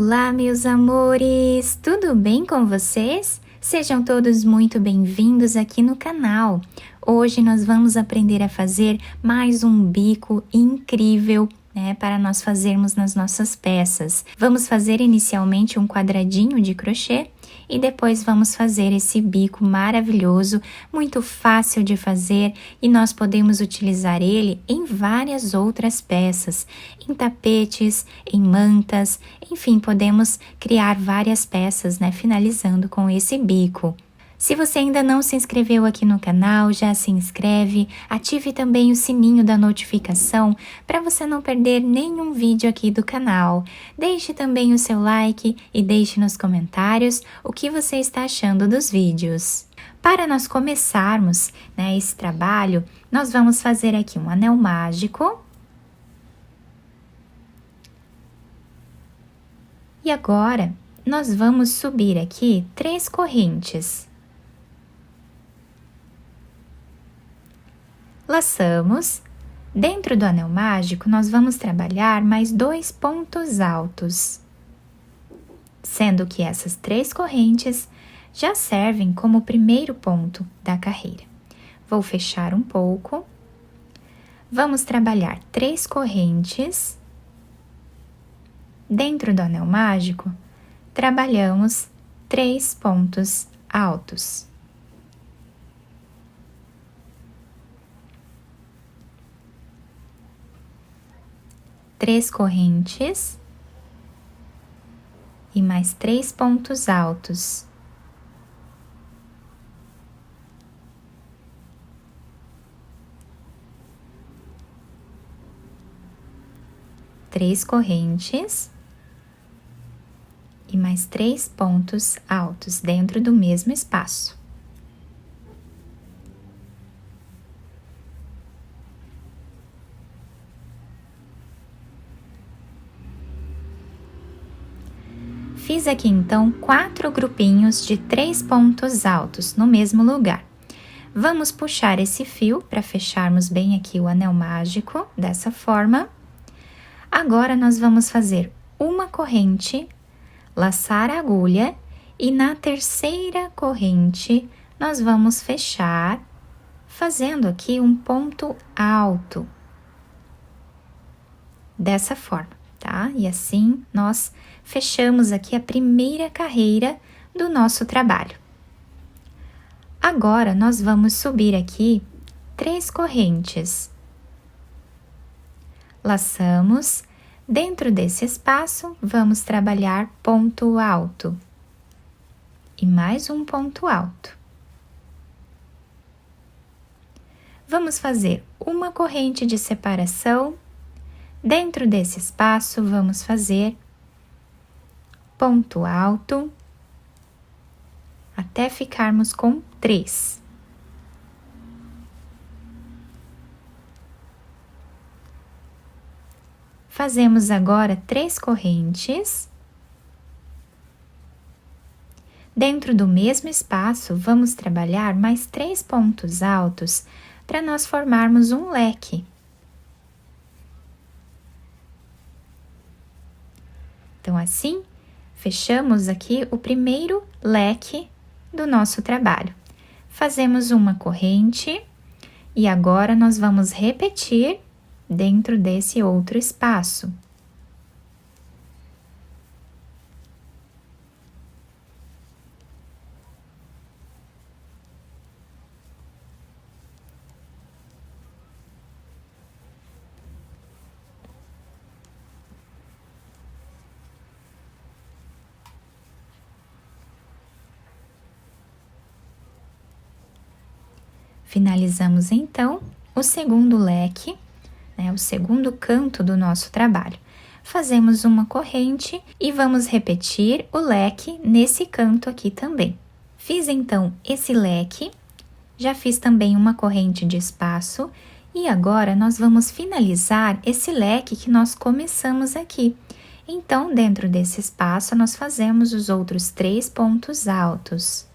Olá, meus amores! Tudo bem com vocês? Sejam todos muito bem-vindos aqui no canal. Hoje nós vamos aprender a fazer mais um bico incrível, para nós fazermos nas nossas peças. Vamos fazer inicialmente um quadradinho de crochê e depois vamos fazer esse bico maravilhoso, muito fácil de fazer, e nós podemos utilizar ele em várias outras peças, em tapetes, em mantas, enfim, podemos criar várias peças, finalizando com esse bico. Se você ainda não se inscreveu aqui no canal, já se inscreve, ative também o sininho da notificação para você não perder nenhum vídeo aqui do canal. Deixe também o seu like e deixe nos comentários o que você está achando dos vídeos. Para nós começarmos, esse trabalho, nós vamos fazer aqui um anel mágico. E agora, nós vamos subir aqui 3 correntes. Laçamos. Dentro do anel mágico, nós vamos trabalhar mais 2 pontos altos, sendo que essas 3 correntes já servem como o primeiro ponto da carreira. Vou fechar um pouco. Vamos trabalhar 3 correntes. Dentro do anel mágico, trabalhamos 3 pontos altos. Três correntes e mais 3 pontos altos. Três correntes e mais 3 pontos altos dentro do mesmo espaço. Fiz aqui, então, 4 grupinhos de 3 pontos altos no mesmo lugar. Vamos puxar esse fio para fecharmos bem aqui o anel mágico, dessa forma. Agora, nós vamos fazer uma corrente, laçar a agulha e na terceira corrente, nós vamos fechar, fazendo aqui um ponto alto. Dessa forma, tá? E assim, nós fechamos aqui a primeira carreira do nosso trabalho. Agora, nós vamos subir aqui 3 correntes. Laçamos. Dentro desse espaço, vamos trabalhar ponto alto. E mais um ponto alto. Vamos fazer uma corrente de separação. Dentro desse espaço, vamos fazer ponto alto, até ficarmos com 3. Fazemos agora 3 correntes. Dentro do mesmo espaço, vamos trabalhar mais 3 pontos altos para nós formarmos um leque. Então, assim, fechamos aqui o primeiro leque do nosso trabalho. Fazemos uma corrente e agora nós vamos repetir dentro desse outro espaço. Finalizamos, então, o segundo leque, o segundo canto do nosso trabalho. Fazemos uma corrente e vamos repetir o leque nesse canto aqui também. Fiz, então, esse leque, já fiz também uma corrente de espaço e agora nós vamos finalizar esse leque que nós começamos aqui. Então, dentro desse espaço, nós fazemos os outros 3 pontos altos.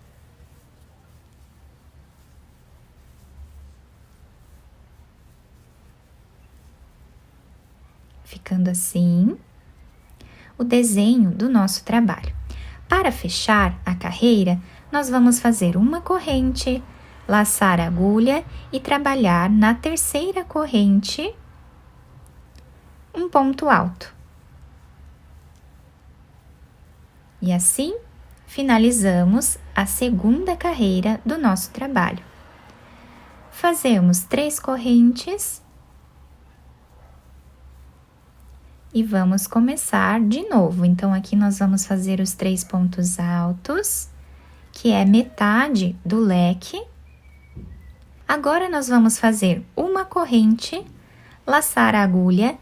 Ficando assim. o desenho do nosso trabalho. Para fechar a carreira, nós vamos fazer uma corrente, laçar a agulha e trabalhar na terceira corrente um ponto alto. E assim, finalizamos a segunda carreira do nosso trabalho. Fazemos 3 correntes e vamos começar de novo. Então, aqui nós vamos fazer os 3 pontos altos, que é metade do leque. Agora, nós vamos fazer uma corrente, laçar a agulha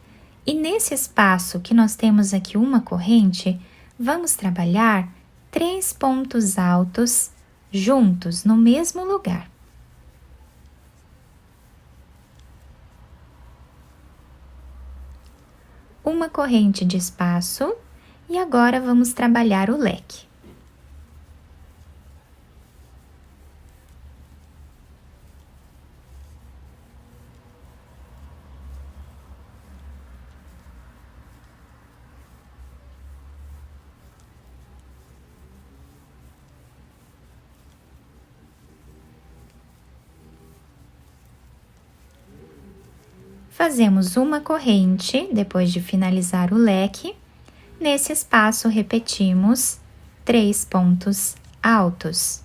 e nesse espaço que nós temos aqui uma corrente, vamos trabalhar 3 pontos altos juntos no mesmo lugar. Uma corrente de espaço e agora vamos trabalhar o leque. Fazemos uma corrente depois de finalizar o leque. Nesse espaço, repetimos 3 pontos altos.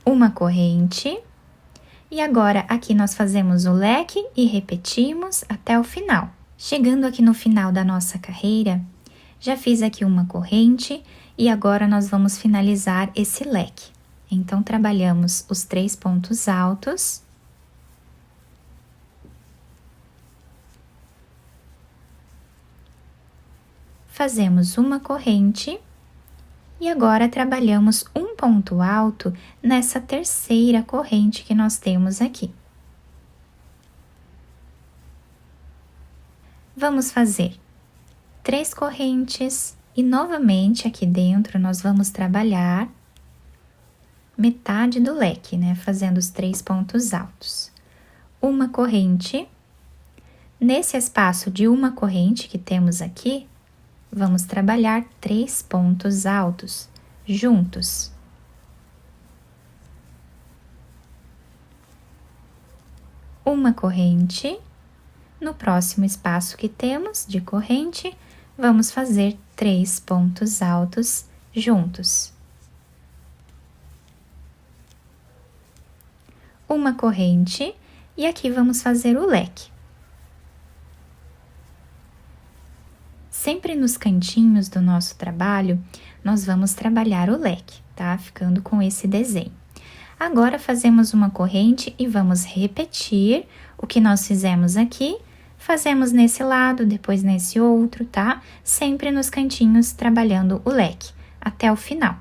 Uma corrente. E agora, aqui nós fazemos o leque e repetimos até o final. Chegando aqui no final da nossa carreira, já fiz aqui uma corrente e agora nós vamos finalizar esse leque. Então, trabalhamos os 3 pontos altos. Fazemos uma corrente. E agora, trabalhamos um ponto alto nessa terceira corrente que nós temos aqui. Vamos fazer 3 correntes e, novamente, aqui dentro, nós vamos trabalhar metade do leque, né? Fazendo os 3 pontos altos. Uma corrente. Nesse espaço de uma corrente que temos aqui, vamos trabalhar 3 pontos altos juntos. Uma corrente. No próximo espaço que temos de corrente, vamos fazer 3 pontos altos juntos. Uma corrente e aqui vamos fazer o leque. Sempre nos cantinhos do nosso trabalho, nós vamos trabalhar o leque, tá? Ficando com esse desenho. Agora, fazemos uma corrente e vamos repetir o que nós fizemos aqui. Fazemos nesse lado, depois nesse outro, tá? Sempre nos cantinhos, trabalhando o leque, até o final.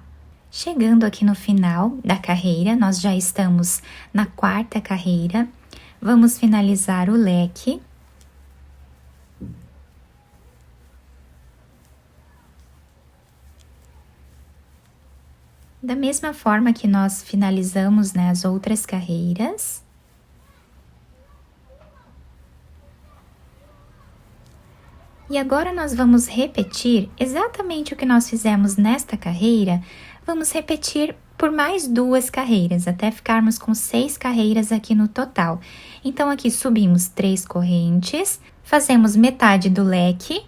Chegando aqui no final da carreira, nós já estamos na 4ª carreira. Vamos finalizar o leque. Da mesma forma que nós finalizamos, né, as outras carreiras. E agora nós vamos repetir exatamente o que nós fizemos nesta carreira. Vamos repetir por mais 2 carreiras, até ficarmos com 6 carreiras aqui no total. Então, aqui subimos 3 correntes, fazemos metade do leque,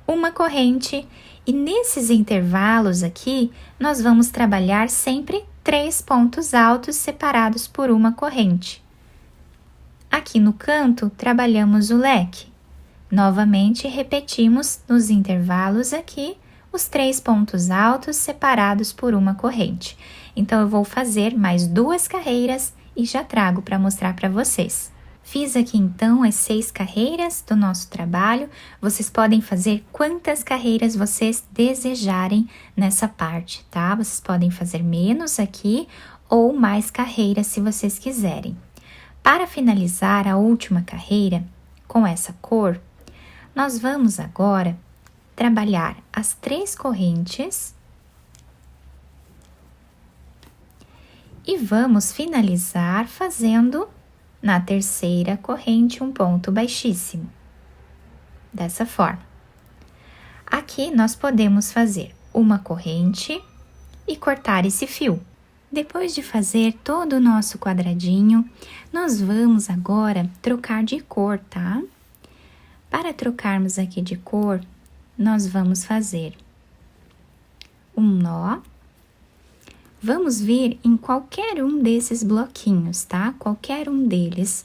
uma corrente, e nesses intervalos aqui, nós vamos trabalhar sempre 3 pontos altos separados por uma corrente. Aqui no canto, trabalhamos o leque. Novamente, repetimos nos intervalos aqui, os 3 pontos altos separados por uma corrente. Então, eu vou fazer mais 2 carreiras e já trago para mostrar para vocês. Fiz aqui, então, as 6 carreiras do nosso trabalho. Vocês podem fazer quantas carreiras vocês desejarem nessa parte, tá? Vocês podem fazer menos aqui ou mais carreiras se vocês quiserem. Para finalizar a última carreira com essa cor, nós vamos agora trabalhar as 3 correntes e vamos finalizar fazendo Na terceira corrente, um ponto baixíssimo. Dessa forma. Aqui nós podemos fazer uma corrente e cortar esse fio. Depois de fazer todo o nosso quadradinho, nós vamos agora trocar de cor, tá? Para trocarmos aqui de cor, nós vamos fazer um nó. Vamos vir em qualquer um desses bloquinhos, tá? Qualquer um deles.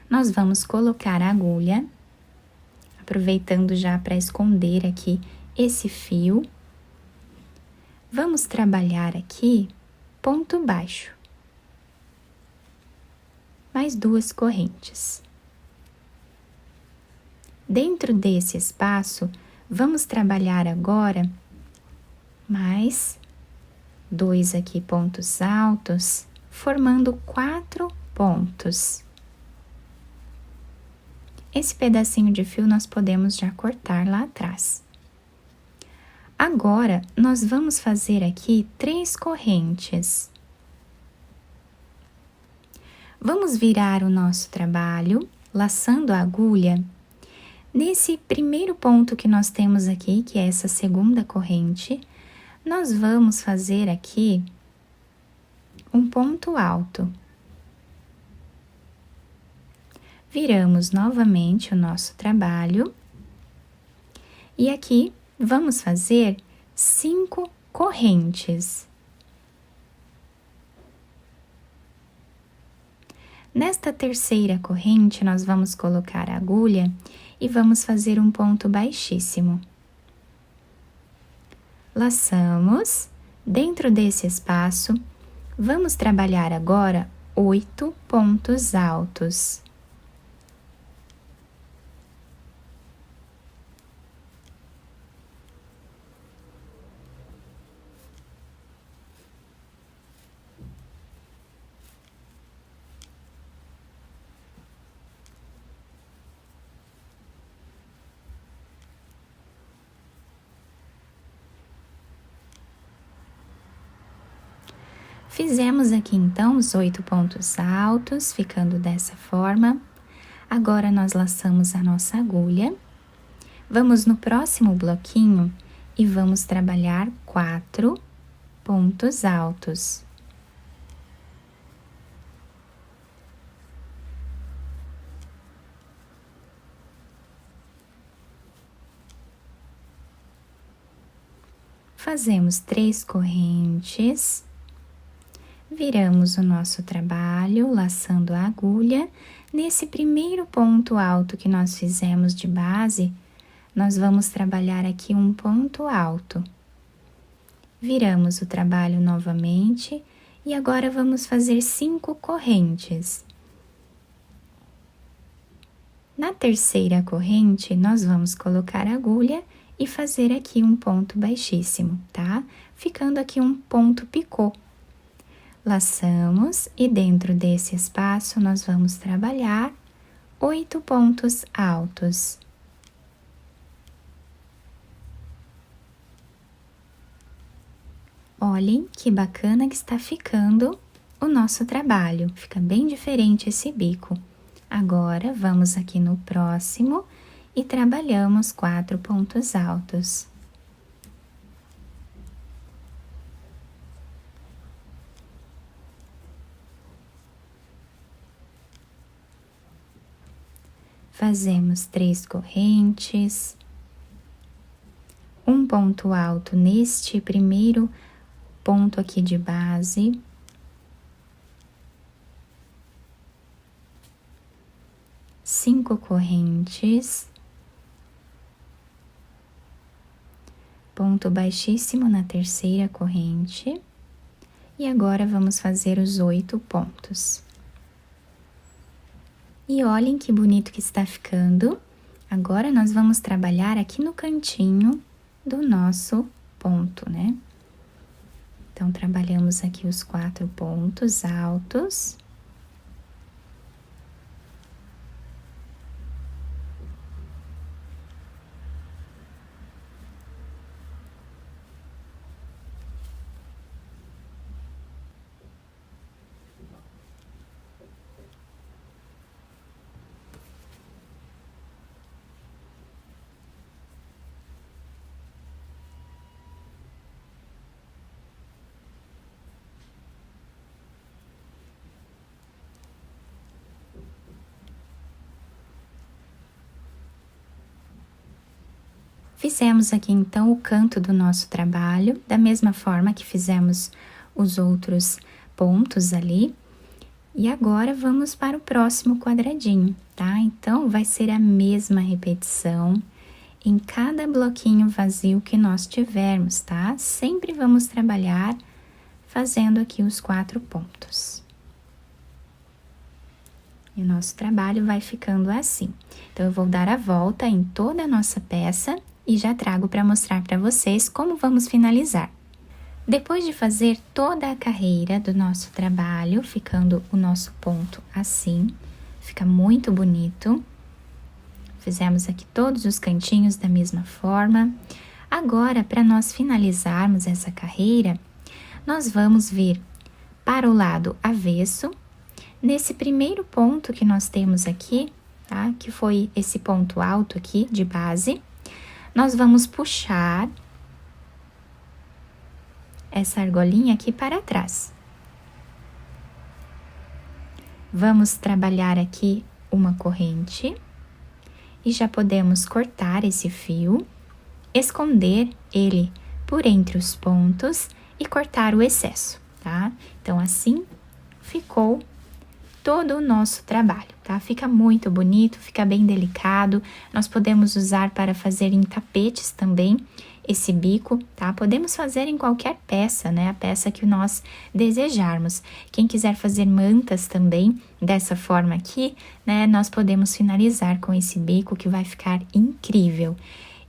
Nós vamos colocar a agulha, aproveitando já para esconder aqui esse fio. Vamos trabalhar aqui ponto baixo. Mais 2 correntes. Dentro desse espaço, vamos trabalhar agora mais 2 aqui pontos altos, formando 4 pontos. Esse pedacinho de fio nós podemos já cortar lá atrás. Agora, nós vamos fazer aqui 3 correntes. Vamos virar o nosso trabalho, laçando a agulha. Nesse primeiro ponto que nós temos aqui, que é essa segunda corrente, nós vamos fazer aqui um ponto alto. Viramos novamente o nosso trabalho e aqui vamos fazer 5 correntes. Nesta terceira corrente, nós vamos colocar a agulha e vamos fazer um ponto baixíssimo. Laçamos, dentro desse espaço, vamos trabalhar agora 8 pontos altos. Fizemos aqui então os 8 pontos altos, ficando dessa forma. Agora nós laçamos a nossa agulha. Vamos no próximo bloquinho e vamos trabalhar 4 pontos altos. Fazemos 3 correntes. Viramos o nosso trabalho, laçando a agulha. Nesse primeiro ponto alto que nós fizemos de base, nós vamos trabalhar aqui um ponto alto. Viramos o trabalho novamente e agora vamos fazer 5 correntes. Na terceira corrente, nós vamos colocar a agulha e fazer aqui um ponto baixíssimo, tá? Ficando aqui um ponto picô. Laçamos e dentro desse espaço nós vamos trabalhar 8 pontos altos. Olhem que bacana que está ficando o nosso trabalho, fica bem diferente esse bico. Agora, vamos aqui no próximo e trabalhamos 4 pontos altos. Fazemos 3 correntes, um ponto alto neste primeiro ponto aqui de base. Cinco correntes, ponto baixíssimo na terceira corrente, e agora vamos fazer os 8 pontos. E olhem que bonito que está ficando. Agora, nós vamos trabalhar aqui no cantinho do nosso ponto, né? Então, trabalhamos aqui os 4 pontos altos. Fizemos aqui então o canto do nosso trabalho, da mesma forma que fizemos os outros pontos ali. E agora vamos para o próximo quadradinho, tá? Então, vai ser a mesma repetição em cada bloquinho vazio que nós tivermos, tá? Sempre vamos trabalhar fazendo aqui os 4 pontos. E o nosso trabalho vai ficando assim. Então, eu vou dar a volta em toda a nossa peça e já trago para mostrar para vocês como vamos finalizar. Depois de fazer toda a carreira do nosso trabalho, ficando o nosso ponto assim, fica muito bonito. Fizemos aqui todos os cantinhos da mesma forma. Agora, para nós finalizarmos essa carreira, nós vamos vir para o lado avesso. Nesse primeiro ponto que nós temos aqui, tá? Que foi esse ponto alto aqui de base, nós vamos puxar essa argolinha aqui para trás. Vamos trabalhar aqui uma corrente e já podemos cortar esse fio, esconder ele por entre os pontos e cortar o excesso, tá? Então, assim ficou todo o nosso trabalho, tá? Fica muito bonito, fica bem delicado. Nós podemos usar para fazer em tapetes também esse bico, tá? Podemos fazer em qualquer peça, né? A peça que nós desejarmos. Quem quiser fazer mantas também dessa forma aqui, né? Nós podemos finalizar com esse bico que vai ficar incrível.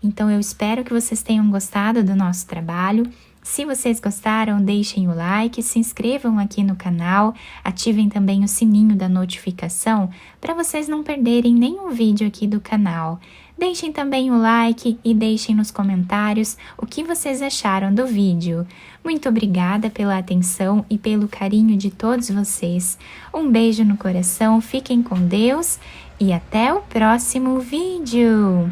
Então, eu espero que vocês tenham gostado do nosso trabalho. Se vocês gostaram, deixem o like, se inscrevam aqui no canal, ativem também o sininho da notificação para vocês não perderem nenhum vídeo aqui do canal. Deixem também o like e deixem nos comentários o que vocês acharam do vídeo. Muito obrigada pela atenção e pelo carinho de todos vocês. Um beijo no coração, fiquem com Deus e até o próximo vídeo!